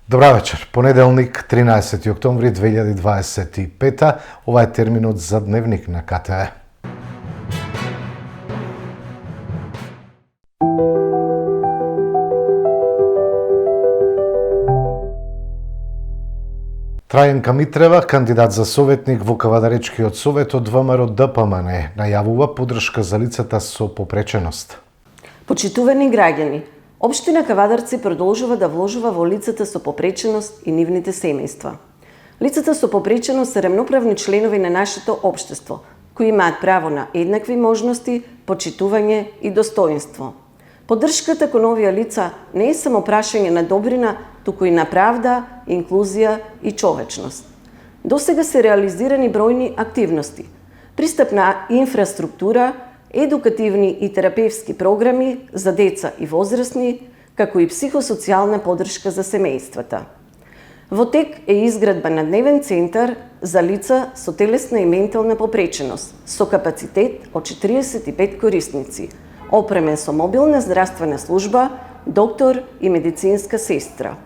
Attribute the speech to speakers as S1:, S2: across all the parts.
S1: Добра вечер. Понеделник, 13 октомври 2025. Ова е терминот за дневник на КТВ. Трајанка Митрева, кандидат за советник во Кавадаречкиот совет од ВМРО-ДПМН, најавува поддршка за лицата со попреченост.
S2: Почитувани граѓани, Општина Кавадарци продолжува да вложува во лицата со попреченост и нивните семејства. Лицата со попреченост се рамноправни членови на нашето општество, кои имаат право на еднакви можности, почитување и достоинство. Поддршката кон овие лица не е само прашање на добрина, туку и на правда, инклузија и човечност. Досега се реализирани бројни активности, пристап на инфраструктура, едукативни и терапевски програми за деца и возрастни, како и психосоцијална поддршка за семејствата. Во тек е изградба на дневен центар за лица со телесна и ментална попреченост, со капацитет од 45 корисници, опремен со мобилна здравствена служба, доктор и медицинска сестра.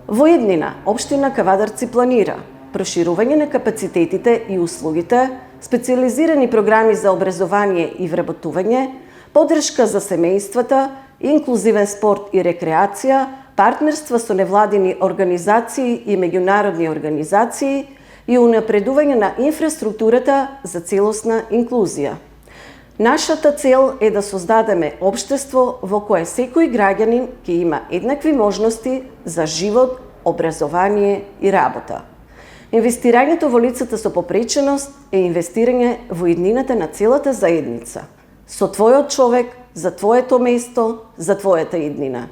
S2: Во еднина, Општина Кавадарци планира проширување на капацитетите и услугите, специализирани програми за образование и вработување, поддршка за семејствата, инклузивен спорт и рекреација, партнерства со невладини организации и меѓународни организации и унапредување на инфраструктурата за целосна инклузија. Нашата цел е да создадеме општество во кое секој граѓанин ќе има еднакви можности за живот, образование и работа. Инвестирањето во лицата со попреченост е инвестирање во иднината на целата заедница. Со твојот човек, за твоето место, за твојата иднина.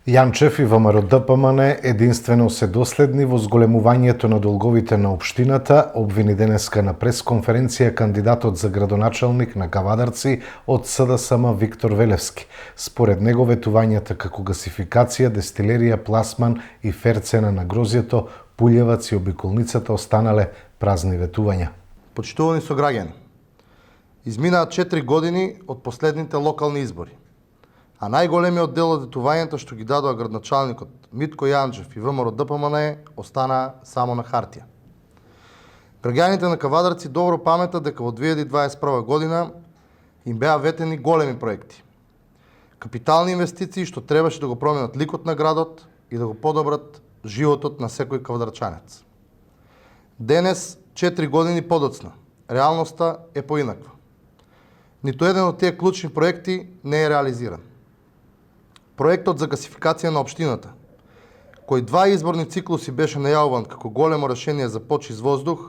S1: Јанчев и ВМРО-ДПМН единствено се доследни во зголемувањето на долговите на општината, обвини денеска на пресконференција кандидатот за градоначалник на Кавадарци од СДСМ Виктор Велевски. Според него ветувањата како гасификација, дестилерија, пласман и фер цена на грозјето, Пулјевац и обиколницата останале празни ветувања.
S3: Почитувани сограѓани, изминаа 4 години од последните локални избори. А најголемиот дел од ветувањата што ги дадоа градоначалникот Митко Јанчев и ВМРО-ДПМН останаа само на хартија. Граѓаните на Кавадарци добро паметат дека во 2021 година им беа ветени големи проекти. Капитални инвестиции што требаше да го променат ликот на градот и да го подобрат животот на секој кавадарчанец. Денес, 4 години подоцна, реалноста е поинаква. Ниту еден од тие клучни проекти не е реализиран. Проектот за гасификација на општината, кој 2 изборни циклуси беше најавуван како големо решение за почист воздух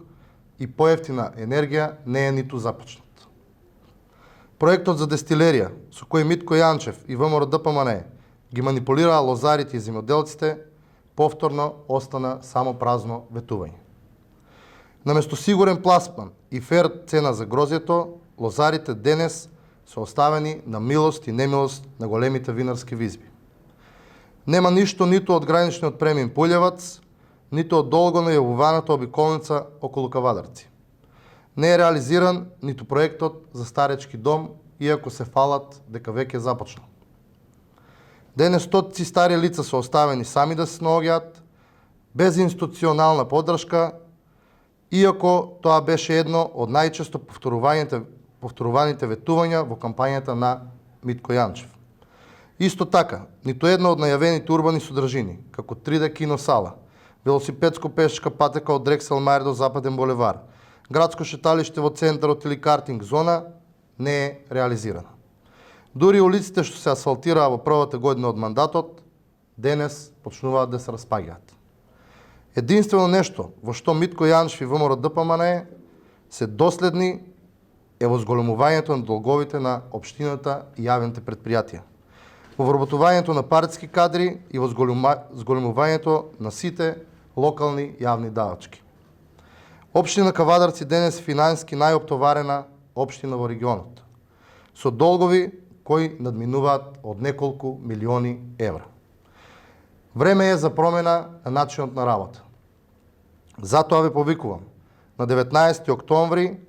S3: и поевтина енергија, не е ниту започнат. Проектот за дестилерија, со кој Митко Јанчев и ВМРО-ДПМН ги манипулираа лозарите и земјоделците, повторно остана само празно ветување. Наместо сигурен пласман и фер цена за грозјето, лозарите денес се оставени на милост и немилост на големите винарски визби. Нема ништо ниту од граничниот премин Пулјевац, ниту од долго најавуваната обиколница околу Кавадарци. Не е реализиран ниту проектот за старечки дом, иако се фалат дека веќе започнал. Денес стотици стари лица се оставени сами да се наоѓаат, без институционална поддршка, иако тоа беше едно од најчесто повторуваните ветувања во кампањата на Митко Јанчев. Исто така, ниту една од најавените урбани содржини, како 3D киносала, велосипедско-пешачка патека од Дрексел Мајер до Западен булевар, градско шеталиште во центарот или картинг зона, не е реализирана. Дури улиците што се асфалтираа во првата година од мандатот, денес почнуваат да се распаѓаат. Единствено нешто во што Митко Јанчев и ВМРО-ДПМН се доследни е во зголемувањето на долговите на општината и јавните претпријатија, во вработувањето на партиски кадри и во зголемувањето на сите локални јавни давачки. Општина Кавадарци денес финансиски најоптоварена општина во регионот, со долгови кои надминуваат од неколку милиони евра. Време е за промена на начинот на работа. Затоа ве повикувам на 19 октомври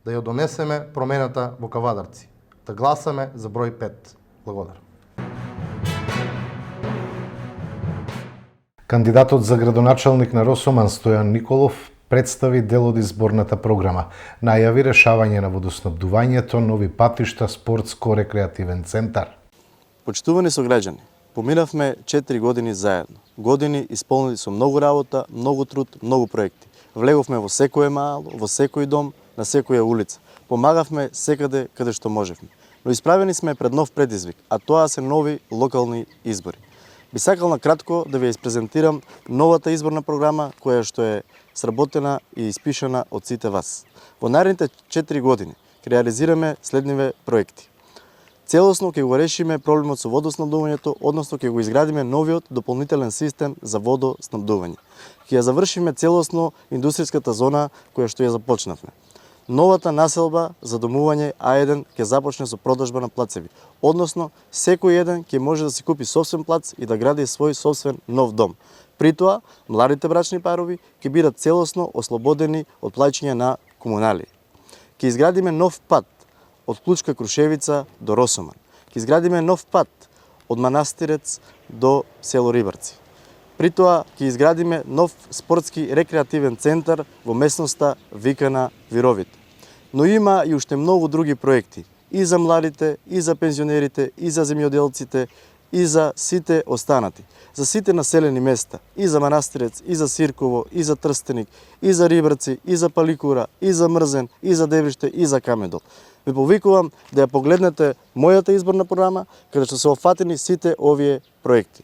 S3: да ја донесеме промената во Кавадарци, да гласаме за број 5. Благодарам.
S1: Кандидатот за градоначалник на Росоман Стојан Николов представи дел од изборната програма. Најави решавање на водоснабдувањето, нови патишта, спортско-рекреативен центар.
S4: Почитувани сограѓани, поминавме 4 години заедно. Години исполнети со многу работа, многу труд, многу проекти. Влеговме во секој мало, во секој дом, на секоја улица. Помагавме секаде каде што можевме. Но исправени сме пред нов предизвик, а тоа се нови локални избори. Би сакал на кратко да ви испрезентирам новата изборна програма која што е сработена и испишана од сите вас. Во наредните 4 години ќе реализираме следниве проекти. Целосно ќе го решиме проблемот со водоснабдувањето, односно ќе го изградиме новиот дополнителен систем за водоснабдување. Ќе ја завршиме целосно индустријската зона која што ја започнавме. Новата населба за домување А1 ќе започне со продажба на плацеви, односно секој еден ќе може да си купи собствен плац и да гради свој собствен нов дом. При тоа, младите брачни парови ќе бидат целосно ослободени од плаќање на комуналии. Ќе изградиме нов пат од Клучка Крушевица до Росоман. Ќе изградиме нов пат од Манастирец до село Рибарци. При тоа ќе изградиме нов спортски рекреативен центар во местноста викана Вировит. Но има и уште многу други проекти и за младите, и за пензионерите, и за земјоделците, и за сите останати, за сите населени места, и за Манастирец, и за Сирково, и за Трстеник, и за Рибарци, и за Паликура, и за Мрзен, и за Дебриште, и за Камедол. Ви повикувам да ја погледнете мојата изборна програма, каде што се офатени сите овие проекти.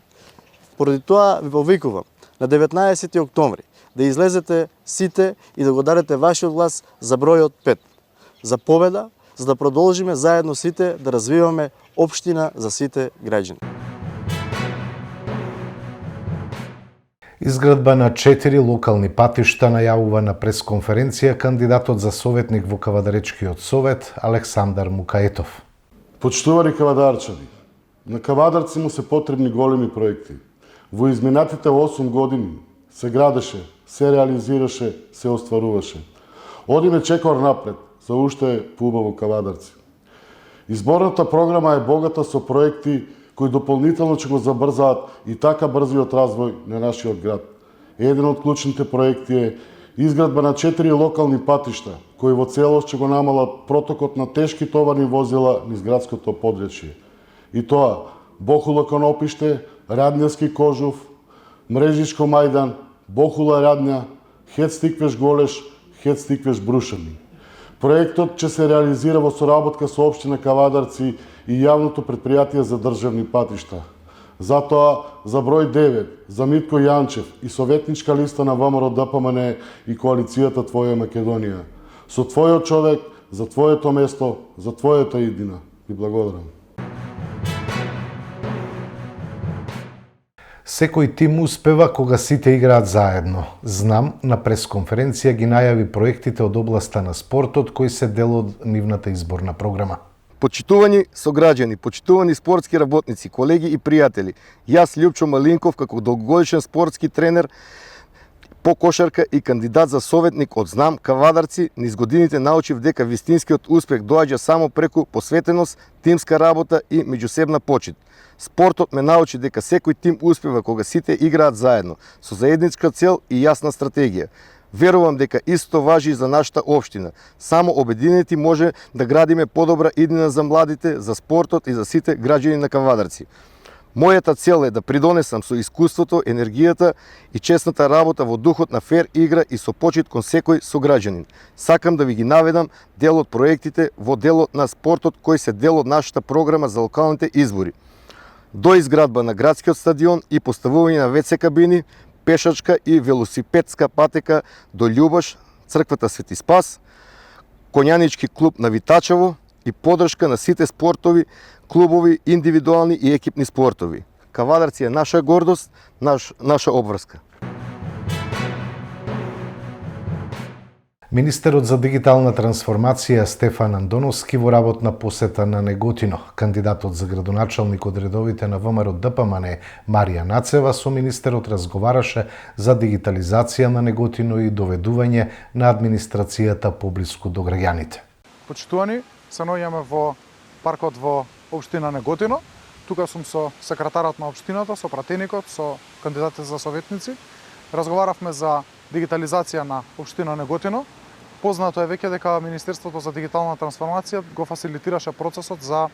S4: Поради тоа ви повикувам на 19 октомври да излезете сите и да го дадете вашиот глас за бројот 5. За победа, за да продолжиме заедно сите да развиваме општина за сите граѓани.
S1: Изградба на 4 локални патишта најавува на пресконференција кандидатот за советник во Кавадаречкиот совет Александар Мукаетов.
S5: Почитувани кавадарчани, на Кавадарци му се потребни големи проекти. Во изминатите 8 години се градеше, се реализираше, се остваруваше. Одиме чекор напред, за уште поубаво Кавадарци. Изборната програма е богата со проекти кои дополнително ќе го забрзаат и така брзиот развој на нашиот град. Еден од клучните проекти е изградба на 4 локални патишта, кои во целост ќе го намалат протокот на тешки товарни возила низ градското подречје. И тоа Бохула Конопиште, Радњевски Кожув, Мрежичко Мајдан, Бохула Радња, Хец-Тиквеш Голеш, Хец-Тиквеш Брушани. Проектот ќе се реализира во соработка со општина Кавадарци и јавното претпријатие за државни патишта. Затоа, за број 9, за Митко Јанчев и советничка листа на ВМРО ДПМН и коалицијата Твоја Македонија. Со твојот човек, за твоето место, за твојата иднина. Ви благодарам.
S1: Секој тим успева кога сите играат заедно. Знам на пресконференција ги најави проектите од областа на спортот кои се дел од нивната изборна програма.
S6: Почитувани сограѓани, почитувани спортски работници, колеги и пријатели, јас Љупчо Малинков како долгогодишен спортски тренер по кошарка и кандидат за советник од Знам Кавадарци, низ годините научив дека вистинскиот успех доаѓа само преку посветеност, тимска работа и меѓусебна почит. Спортот ме научи дека секој тим успева кога сите играат заедно, со заедничка цел и јасна стратегија. Верувам дека исто важи и за нашата општина. Само обединети може да градиме подобра иднина за младите, за спортот и за сите граѓани на Кавадарци. Мојата цел е да придонесам со искуството, енергијата и честната работа во духот на фер игра и со почит кон секој сограѓанин. Сакам да ви ги наведам дел од проектите во делот на спортот кој се дел од нашата програма за локалните избори. До изградба на градскиот стадион и поставување на ВЦ кабини, пешачка и велосипедска патека до Љубош, црквата Свети Спас, конјанички клуб на Витачево и подршка на сите спортови, клубови, индивидуални и екипни спортови. Кавадарци е наша гордост, наша обврска.
S1: Министерот за дигитална трансформација Стефан Андоновски во работна посета на Неготино. Кандидатот за градоначалник од редовите на ВМРО ДПМН Марија Нацева со министерот разговараше за дигитализација на Неготино и доведување на администрацијата поблиску до граѓаните.
S7: Почитувани, се наоѓаме во паркот во општина Неготино. Тука сум со секретарот на општината, со пратеникот, со кандидатите за советници. Разговаравме за дигитализација на општина Неготино. Познато е веќе дека Министерството за дигитална трансформација го фасилитираше процесот за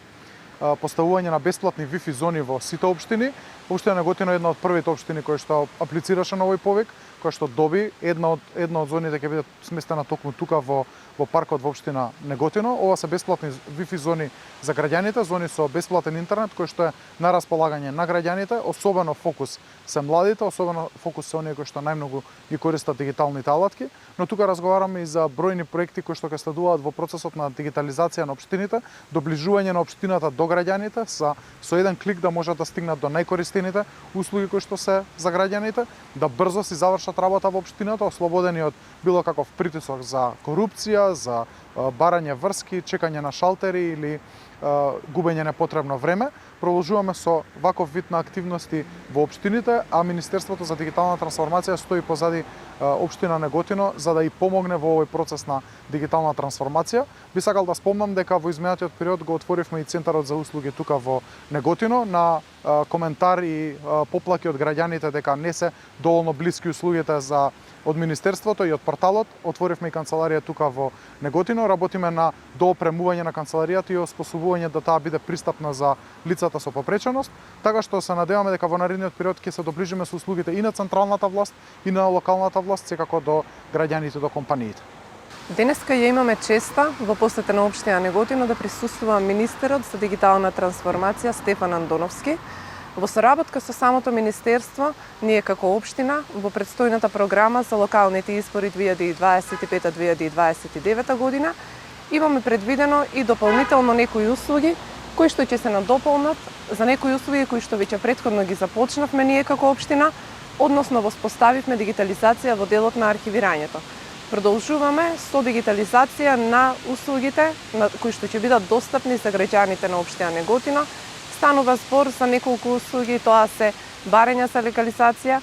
S7: поставување на бесплатни Wi-Fi зони во сите општини. Општина Неготино е една од првите општини која што аплицираше на овој повик, која што доби една од зоните ќе биде сместена токму тука во паркот во општина Неготино. Ова се бесплатни Wi-Fi зони за граѓаните, зони со бесплатен интернет кој што е на располагање на граѓаните. Особено фокус се младите, особено фокус се оние кои што најмногу ги користат дигиталните алатки, но тука разговараме и за бројни проекти кои што ќе следуваат во процесот на дигитализација на општините, доближување на општината до граѓаните, со еден клик да можат да стигнат до најкористените услуги кои што се за граѓаните, да брзо си завршат работа во општината, ослободени од било каков притисок за корупција, за барање врски, чекање на шалтери или губење непотребно време. Продолжуваме со ваков вид на активности во општините, а Министерството за дигитална трансформација стои позади општина Неготино за да и помогне во овој процес на дигитална трансформација. Би сакал да спомнам дека во изминатиот период го отворивме и Центарот за услуги тука во Неготино на коментар и поплаки од граѓаните дека не се доволно блиски услугите од Министерството и од порталот. Отворивме и канцеларија тука во Неготино, работиме на доопремување на канцеларијата и оспособување да таа биде пристапна за лицата со попреченост, така што се надеваме дека во наредниот период ќе се доближиме со услугите и на централната власт и на локалната власт, секако до граѓаните, до компаниите.
S8: Денеска ја имаме честа во посета на општина Неготино да присуствува министерот за дигитална трансформација Стефан Андоновски. Во соработка со самото министерство, ние како општина во предстојната програма за локалните избори 2025-2029 година имаме предвидено и дополнително некои услуги кои што ќе се надополнат за некои услуги кои што веќе претходно ги започнавме ние како општина, односно воспоставивме дигитализација во делот на архивирањето. Продолжуваме со дигитализација на услугите кои што ќе бидат достапни за граѓаните на општина Неготино. Станува збор за неколку услуги, тоа се барање за легализација,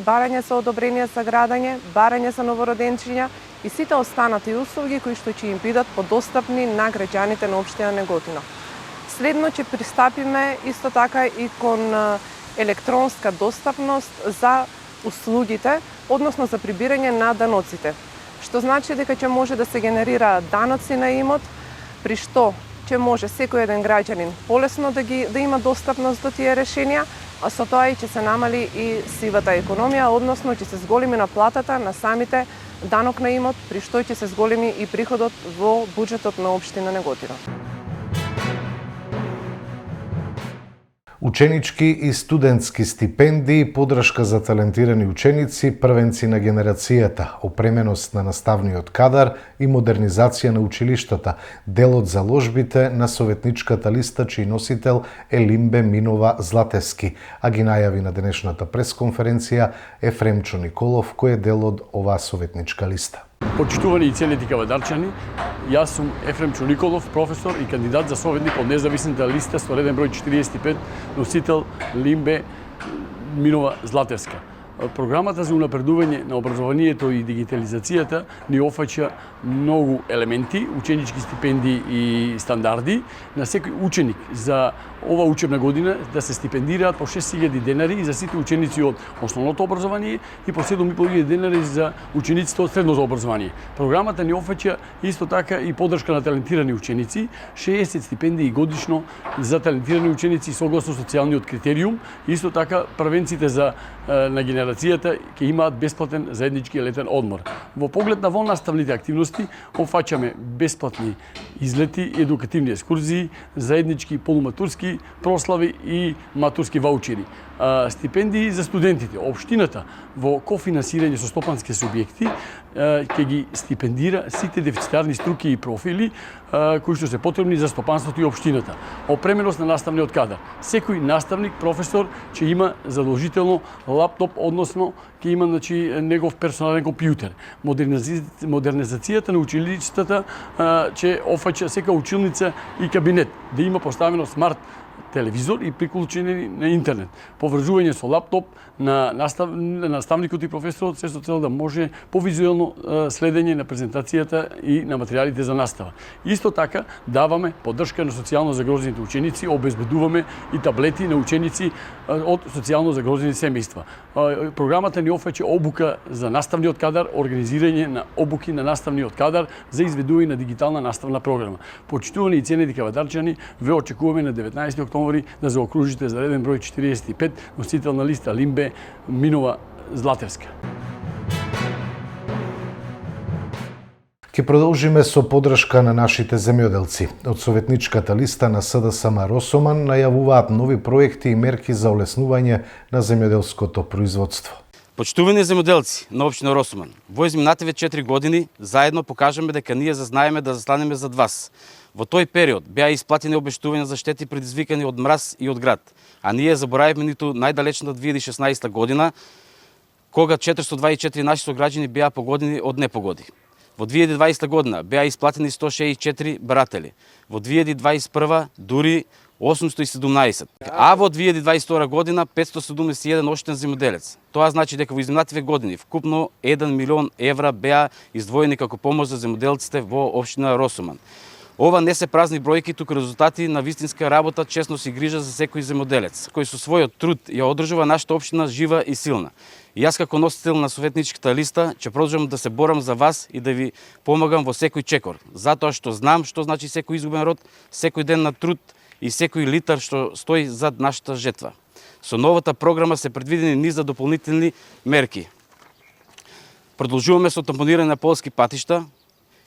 S8: барање за одобрение за градење, барање за новороденчиња и сите останати услуги кои што ќе им бидат подостапни на граѓаните на општина Неготино. Следно ќе пристапиме исто така и кон електронска достапност за услугите, односно за прибирање на даноците. Што значи дека ќе може да се генерира даноци на имот, при што ќе може секој еден граѓанин полесно да има достапност до тие решенија, а со тоа и ќе се намали и сивата економија, односно ќе се зголеми наплатата на самите данок на имот, при што ќе се зголеми и приходот во буџетот на општина Неготино.
S1: Ученички и студентски стипендии, подршка за талентирани ученици, првенци на генерацијата, опременост на наставниот кадар и модернизација на училиштата, дел од заложбите на советничката листа чиј носител е Лимбе Минова Златески, а ги најави на денешната пресконференција Ефремчо Николов, кој е дел од оваа советничка листа.
S9: Почитувани и целите кавадарчани, јас сум Ефремчо Николов, професор и кандидат за советник од независната листа со реден број 45, носител Лимбе Минова Златевска. Програмата за унапредување на образованието и дигитализацијата ни офаќа многу елементи, ученички стипендии и стандарди на секој ученик за ова учебна година да се стипендираат по 6.000 денари за сите ученици од основното образование и по 7.500 денари за учениците од средното образование. Програмата ни офаќа исто така и поддршка на талентирани ученици, 60 стипендии годишно за талентирани ученици согласно социјалниот критериум, исто така првенците на генерацијата ќе имаат бесплатен заеднички летен одмор. Во поглед на воннаставните активности офаќаме бесплатни излети, едукативни екскурзии, заеднички полуматурски прослави и матурски ваучери. Стипендии за студентите. Општината во кофинансирање со стопански субјекти ќе ги стипендира сите дефицитарни струки и профили кои што се потребни за стопанството и општината. Опременост на наставниот кадар. Секој наставник, професор ќе има задолжително лаптоп, односно ќе има негов персонален компјутер. Модернизацијата на училиштата ќе офаќа сека училница и кабинет, да има поставено смарт телевизор и приклучени на интернет. Поврзување со лаптоп на наставникот и професорот, се со цел да може повизуелно следење на презентацијата и на материјалите за настава. Исто така даваме поддршка на социјално загрозените ученици, обезбедуваме и таблети на ученици од социјално загрозени семејства. Програмата ни офрќа обука за наставниот кадар, организирање на обуки на наставниот кадар за изведување на дигитална наставна програма. Почитувани и ценети кавадарчани, ве очекуваме на 19 октомври да заокружите за реден број 45, носител на листа Лимбе Минова Златевска.
S1: Ке продолжиме со поддршка на нашите земјоделци. Од советничката листа на СДСМ Росоман најавуваат нови проекти и мерки за олеснување на земјоделското производство.
S10: Почитувани земјоделци на општина Росоман, во изминативе 4 години заедно покажаме дека ние зазнаеме да застанеме зад вас. Во тој период беа исплатени обештувања за штети предизвикани од мраз и од град, а ние заборавивме ниту најдалечната 2016 година, кога 424 наши сограѓани беа погодени од непогоди. Во 2020 година беа исплатени 164 баратели, во 2021 дури 817, а во 2022 година 571 оштен земјоделец. Тоа значи дека во изминативе години вкупно 1 милион евра беа издвоени како помош за земјоделците во општина Росоман. Ова не се празни бројки, туку резултати на вистинска работа, честност и грижа за секој земјоделец, кој со својот труд ја одржува нашата општина жива и силна. И јас како носител на советничката листа ќе продолжам да се борам за вас и да ви помагам во секој чекор, затоа што знам што значи секој изгубен род, секој ден на труд и секој литар што стои зад нашата жетва. Со новата програма се предвидени низ за дополнителни мерки. Продолжуваме со тампонирање на полски патишта,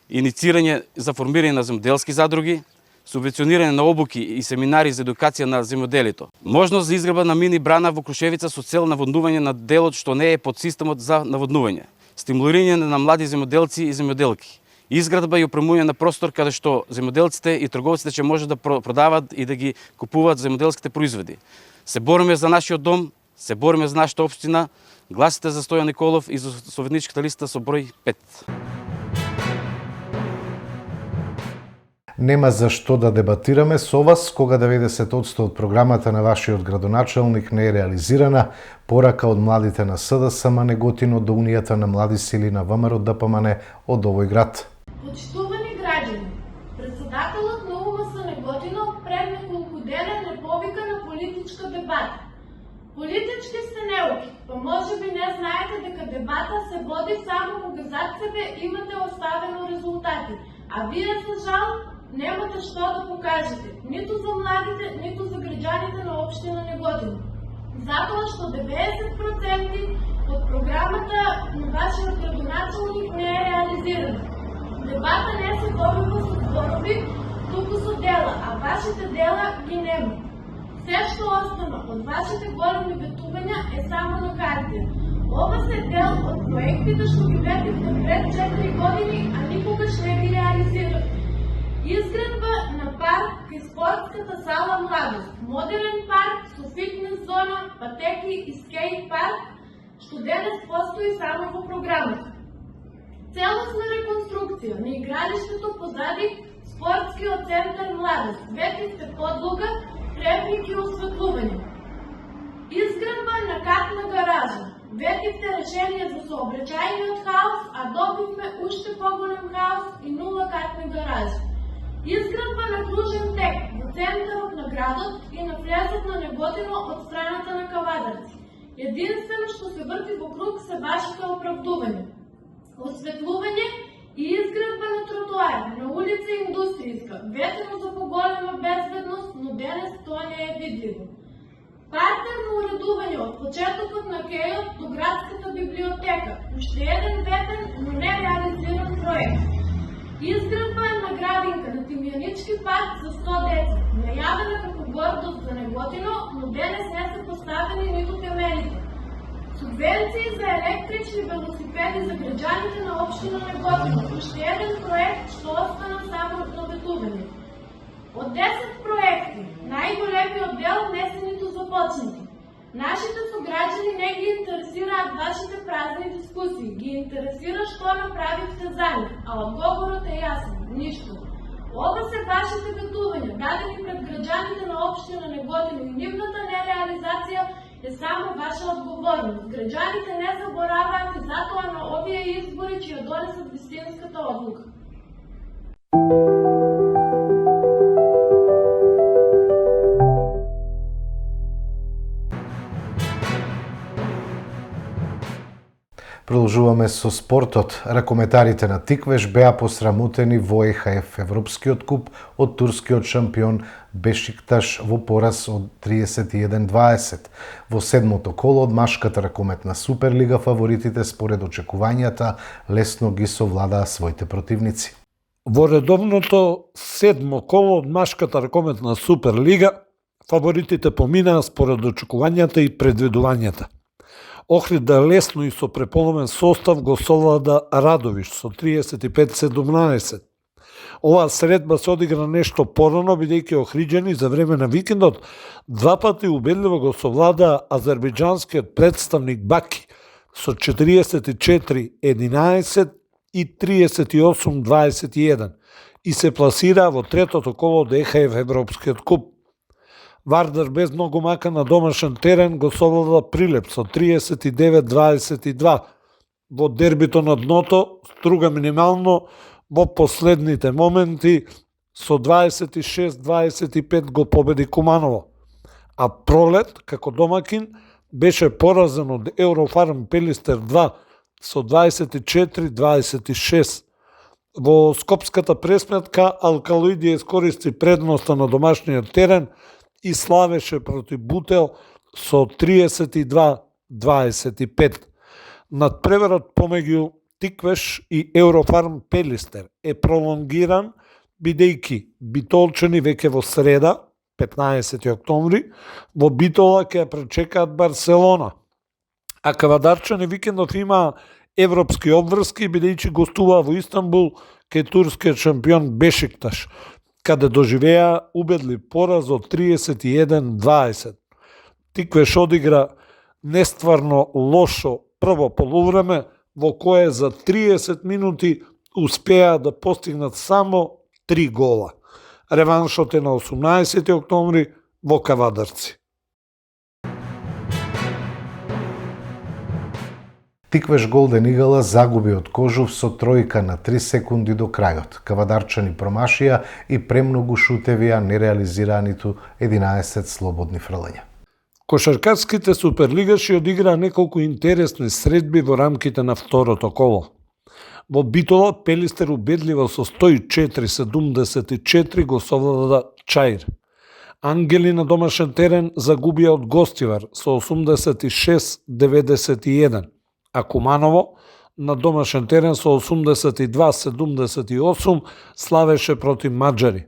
S10: иницирање за формирање на земјоделски задруги, субвенционирање на обуки и семинари за едукација на земјоделието. Можност за изградба на мини брана во Крушевица со цел наводнување на делот што не е под системот за наводнување. Стимулирање на млади земјоделци и земјоделки. Изградба и опремување на простор каде што земјоделците и трговците ќе може да продават и да ги купуваат земјоделските производи. Се бориме за нашиот дом, се бориме за нашата општина. Гласите за Стојан Николов и за советничката листа со број 5.
S1: Нема за што да дебатираме со вас кога 90% од програмата на вашиот градоначалник не е реализирана, порака од младите на СДСМ Неготино до Унијата на млади сили на ВМРО ДПМН од овој град.
S11: Почитувани граѓани, председателот на УМС Неготино пред неколку дена не повика на политичка дебата. Политички сте неуки, па може би не знаете дека дебата се води само кога зад себе имате оставено резултати, а вие за жал немате што да покажете, ниту за младите, ниту за граѓаните на општина Неготино. Затоа што 90% од програмата на вашиот градоначалник не е реализирана. Дебата не се добива со зборови, туку со дела, а вашите дела ги нема. Се што остана од вашите големи ветувања е само на картија. Ова се дел од проектите што ги ветивте пред 4 години, а никогаш не ги реализирате. Изградба на парк кај спортската сала Младост, модерен парк со фитнес зона, патеки и скейт парк, што денес постои само во програмата. Целосна реконструкција на игралиштето позади спортскиот центар Младост, ветивте подлога, требник и осветлување. Изградба на катна гаража, ветивте решение за сообраќајниот хаос, а добивме уште поголем хаос и 0 катни гаражи. Изградба на кружен тек во центарот на градот и на влезот на Неготино од страната на Кавадарци. Единствено што се врти во круг се вашите оправдувања. Осветлување и изградба на тротоар на улица Индустријска, ветено за поголема безбедност, но денес тоа не е видливо. Партерно уредување од почетокот на кејот до градската библиотека, уште еден ветен, но не реализиран проект. Изградба на градинка на Тимјанички парк за 100 деца, најавена како гордост за Неготино, но денес не се поставени ниту темелите. Субвенции за електрични велосипеди за граѓаните на општина Неготино, уште еден проект што остана само на ветување. Од 10 проекти, најголемиот дел не се ниту започнати. Нашите сограѓани не ги интересираат вашите празни дискусии, ги интересира што направивте за нив, а одговорот е јасен – ништо. Ова се вашите ветувања, дадени пред граѓаните на општина Неготино и нивната нереализација е само ваша одговорност. Граѓаните не забораваат и затоа на овие избори ќе ја донесат вистинската одлука.
S1: Продолжуваме со спортот. Ракометарите на Тиквеш беа посрамотени во ЕХФ Европскиот куп од турскиот шампион Бешикташ во пораз од 31-20. Во седмото коло од машката ракометна Суперлига фаворитите според очекувањата лесно ги совладаа своите противници.
S12: Во редовното седмо коло од машката ракометна Суперлига фаворитите поминаа според очекувањата и предвидувањата. Охрид лесно и со преполомен состав го совлада Радовиш со 35-17. Оваа средба се одигра нешто порано, бидејќи охриџани за време на викендот два пати убедливо го совлада азербејџанскиот представник Баки со 44-11 и 38-21 и се пласира во третото коло од ЕХФ Европскиот куп. Вардар без многу мака на домашен терен го совлада Прилеп со 39-22. Во дербито на дното струга минимално во последните моменти со 26-25 го победи Куманово. А Пролет, како домакин, беше поразен од Еврофарм Пелистер 2 со 24-26. Во скопската пресметка Алкалоиди искористи предноста на домашниот терен и славеше против Бутел со 32-25. Надпреварот помеѓу Тиквеш и Еврофарм Пелистер е пролонгиран, бидејќи битолчани веќе во среда, 15 октомври, во Битола ќе ја пречекаат Барселона. А кавадарчани викендов има европски обврски, бидејќи гостуваа во Истанбул кај турскиот шампион Бешикташ, каде доживеа убедлив пораз од 31-20. Тиквеш одигра нестварно лошо прво полувреме, во кое за 30 минути успеа да постигнат само 3 гола. Реваншот е на 18 октомври во Кавадарци.
S1: Тиквеш Голден Игала загуби од Кожув со тројка на 3 секунди до крајот. Кавадарчани промашија и премногу шутеви, а не реализираа ниту 11 слободни фрлања.
S12: Кошаркарските суперлигаши одиграа неколку интересни средби во рамките на второто коло. Во Битола Пелистер убедливо со 104-74 го совлада Чаир. Ангели на домашен терен загубија од Гостивар со 86-91, а Куманово на домашен терен со 82-78 славеше против маđари.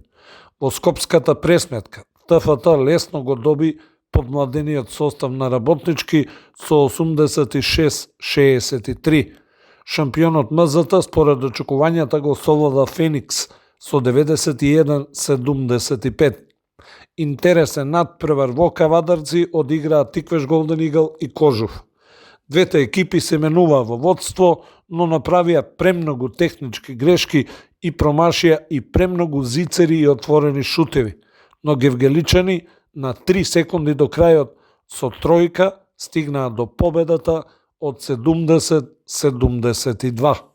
S12: Во скопската пресметка ТФТ лесно го доби подмладениот состав на Работнички со 86-63. Шампионот МЗТ според очекувањата го совлада Феникс со 91-75. Интересен надпревар во Кавадарци одиграа Тиквеш Голден Игл и Кожув. Двете екипи се менуваа во водство, но направија премногу технички грешки и промашија и премногу зицери и отворени шутеви, но гевгеличани на 3 секунди до крајот со тројка стигнаа до победата од 70-72.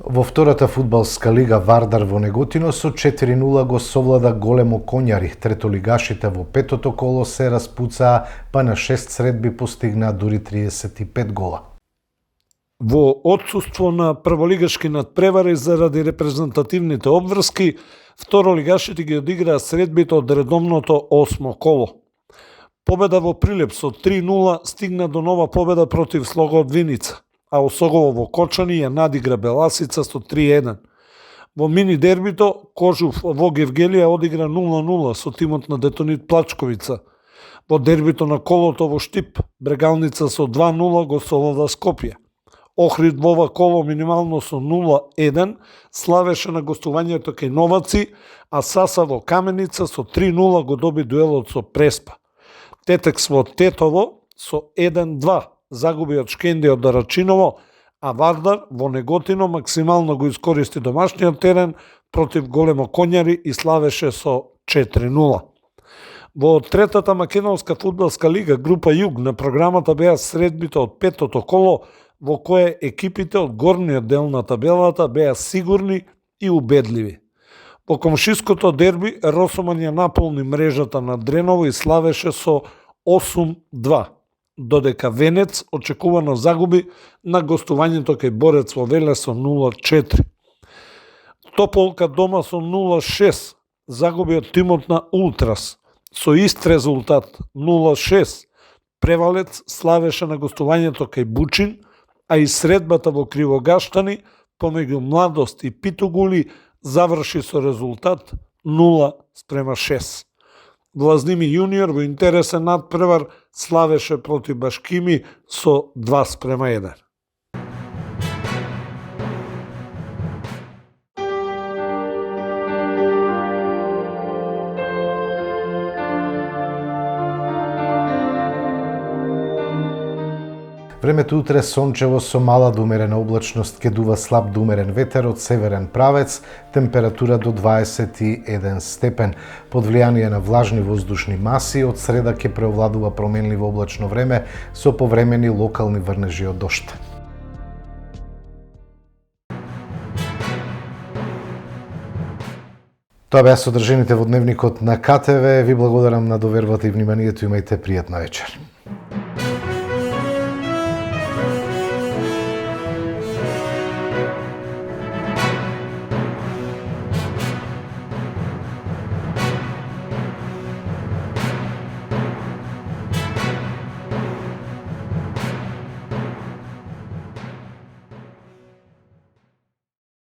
S1: Во втората фудбалска лига Вардар во Неготино со 4-0 го совлада Големо Конјари. Третолигашите во петото коло се распуцаа, па на 6 средби постигнаа дури 35 гола.
S12: Во отсуство на прволигашки надпревари заради репрезентативните обврски, второлигашите ги одиграа средбите од редовното 8 коло. Победа во Прилеп со 3-0 стигна до нова победа против Слого од Виница, а Осогово во Кочани ја надигра Беласица со 3-1. Во мини дербито Кожув во Гевгелија одигра 0-0 со тимот на Детонит Плачковица. Во дербито на колото во Штип Брегалница со 2-0 го совлада Скопје. Охрид во ова коло минимално со 0-1 славеше на гостувањето кај Новаци, а Саса во Каменица со 3-0 го доби дуелот со Преспа. Тетекс во Тетово со 1-2 загуби од Шкенди од Дарачиново, а Вардар во Неготино максимално го искористи домашниот терен против Големо Конјари и славеше со 4-0. Во третата македонска фудбалска лига, група Југ, на програмата беа средбите од петото коло, во кое екипите од горниот дел на табелата беа сигурни и убедливи. Во комшиското дерби, Росоман ја наполни мрежата на Дреново и славеше со 8-2, додека Венец очекувано загуби на гостувањето кај Борец во Веле со 0-4. Тополка дома со 0-6 загуби од тимот на Ултрас. Со ист резултат 0-6 Превалец славеше на гостувањето кај Бучин, а и средбата во Кривогаштани помеѓу Младост и Питогули заврши со резултат 0-6. Влазними јуниор во интересен надпревар славеше против Башкими со 2-1.
S1: Времето утре сончево со мала до умерена облачност, ке дува слаб до умерен ветер од северен правец, температура до 21 степен. Под влијание на влажни воздушни маси, од среда ке преовладува променливо облачно време со повремени локални врнежи од дожд. Тоа беа содржините во дневникот на КТВ. Ви благодарам на довербата и вниманието. Имајте пријатна вечер.